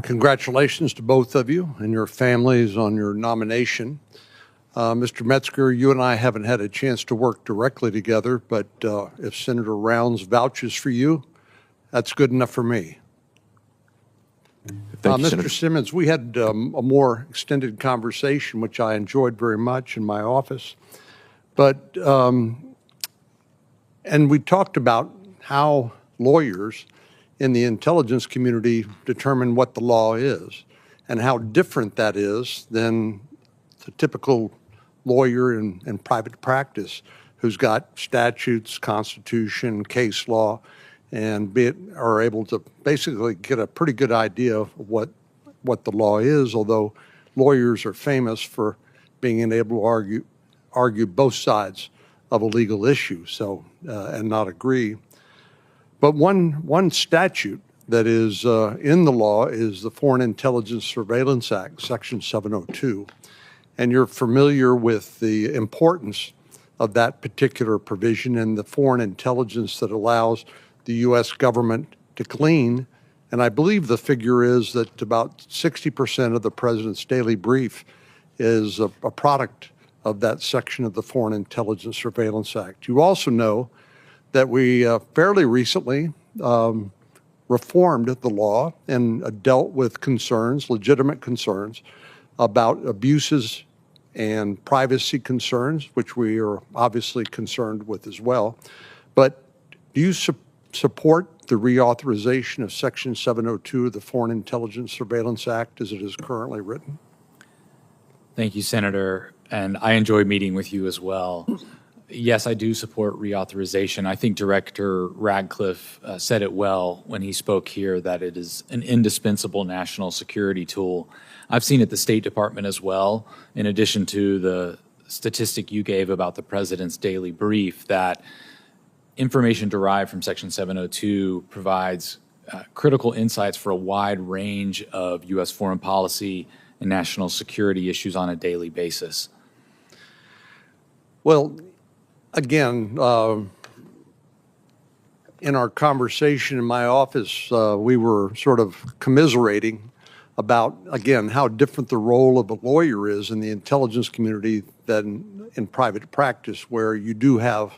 Congratulations to both of you and your families on your nomination. Mr. Metzger, you and I haven't had a chance to work directly together, but if Senator Rounds vouches for you, that's good enough for me. Thank you, Mr. Senator. Simmons, we had a more extended conversation, which I enjoyed very much in my office. But, and we talked about how lawyers in the intelligence community determine what the law is and how different that is than the typical lawyer in private practice who's got statutes, constitution, case law, and are able to basically get a pretty good idea of what the law is, although lawyers are famous for being able to argue both sides of a legal issue, so and not agree. But one statute that is in the law is the Foreign Intelligence Surveillance Act, Section 702. And you're familiar with the importance of that particular provision and the foreign intelligence that allows the U.S. government to glean. And I believe the figure is that about 60% of the president's daily brief is a product of that section of the Foreign Intelligence Surveillance Act. You also know that we fairly recently reformed the law and dealt with concerns, legitimate concerns, about abuses and privacy concerns, which we are obviously concerned with as well. But do you support the reauthorization of Section 702 of the Foreign Intelligence Surveillance Act as it is currently written? Thank you, Senator. And I enjoyed meeting with you as well. Yes, I do support reauthorization. I think Director Radcliffe said it well when he spoke here that it is an indispensable national security tool. I've seen at the State Department as well, in addition to the statistic you gave about the president's daily brief, that information derived from Section 702 provides critical insights for a wide range of U.S. foreign policy and national security issues on a daily basis. Well, again, in our conversation in my office, we were sort of commiserating about, again, how different the role of a lawyer is in the intelligence community than in private practice, where you do have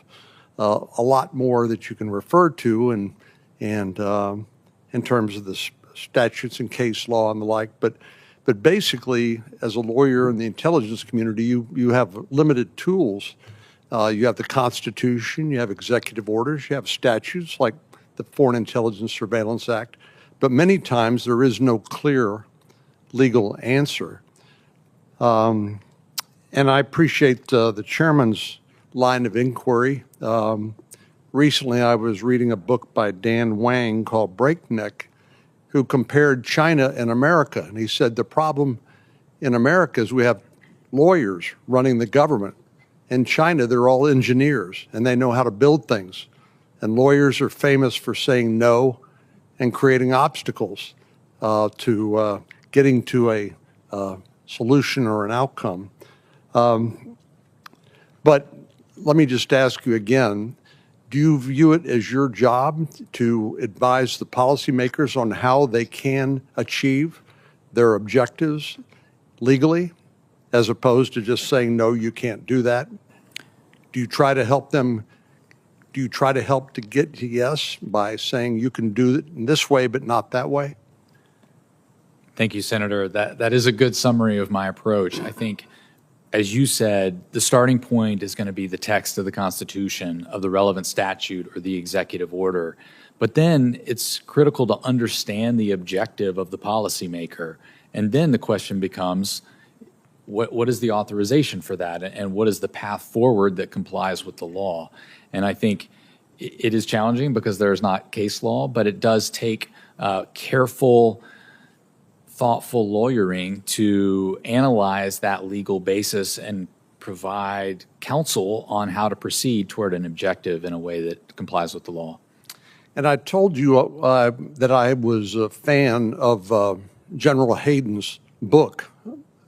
a lot more that you can refer to and in terms of the statutes and case law and the like. But basically, as a lawyer in the intelligence community, you have limited tools. You have the Constitution, you have executive orders, you have statutes like the Foreign Intelligence Surveillance Act, but many times there is no clear legal answer. And I appreciate the chairman's line of inquiry. Recently, I was reading a book by Dan Wang called Breakneck, who compared China and America. And he said the problem in America is we have lawyers running the government. In China, they're all engineers, and they know how to build things. And lawyers are famous for saying no and creating obstacles to getting to a solution or an outcome. But let me just ask you again, do you view it as your job to advise the policymakers on how they can achieve their objectives legally, as opposed to just saying, no, you can't do that? Do you try to help them? Do you try to help to get to yes by saying you can do it in this way, but not that way? Thank you, Senator. That is a good summary of my approach. I think, as you said, the starting point is going to be the text of the Constitution, of the relevant statute or the executive order. But then it's critical to understand the objective of the policymaker. And then the question becomes, what is the authorization for that? And what is the path forward that complies with the law? And I think it is challenging because there is not case law, but it does take careful, thoughtful lawyering to analyze that legal basis and provide counsel on how to proceed toward an objective in a way that complies with the law. And I told you that I was a fan of General Hayden's book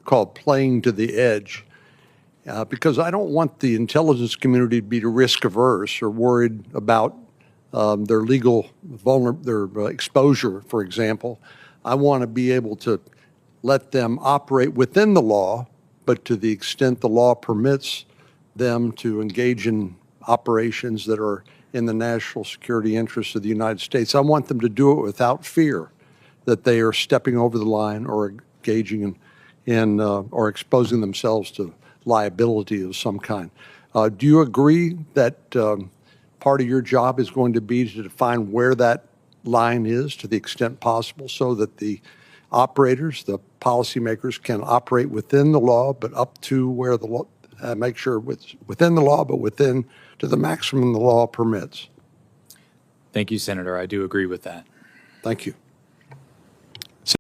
called Playing to the Edge, because I don't want the intelligence community to be risk averse or worried about their legal their exposure, for example. I want to be able to let them operate within the law, but to the extent the law permits them to engage in operations that are in the national security interests of the United States, I want them to do it without fear that they are stepping over the line or engaging in or exposing themselves to liability of some kind. Do you agree that part of your job is going to be to define where that line is to the extent possible so that the operators, the policymakers can operate within the law, but up to where the law, make sure within the law, but within to the maximum the law permits? Thank you, Senator. I do agree with that. Thank you.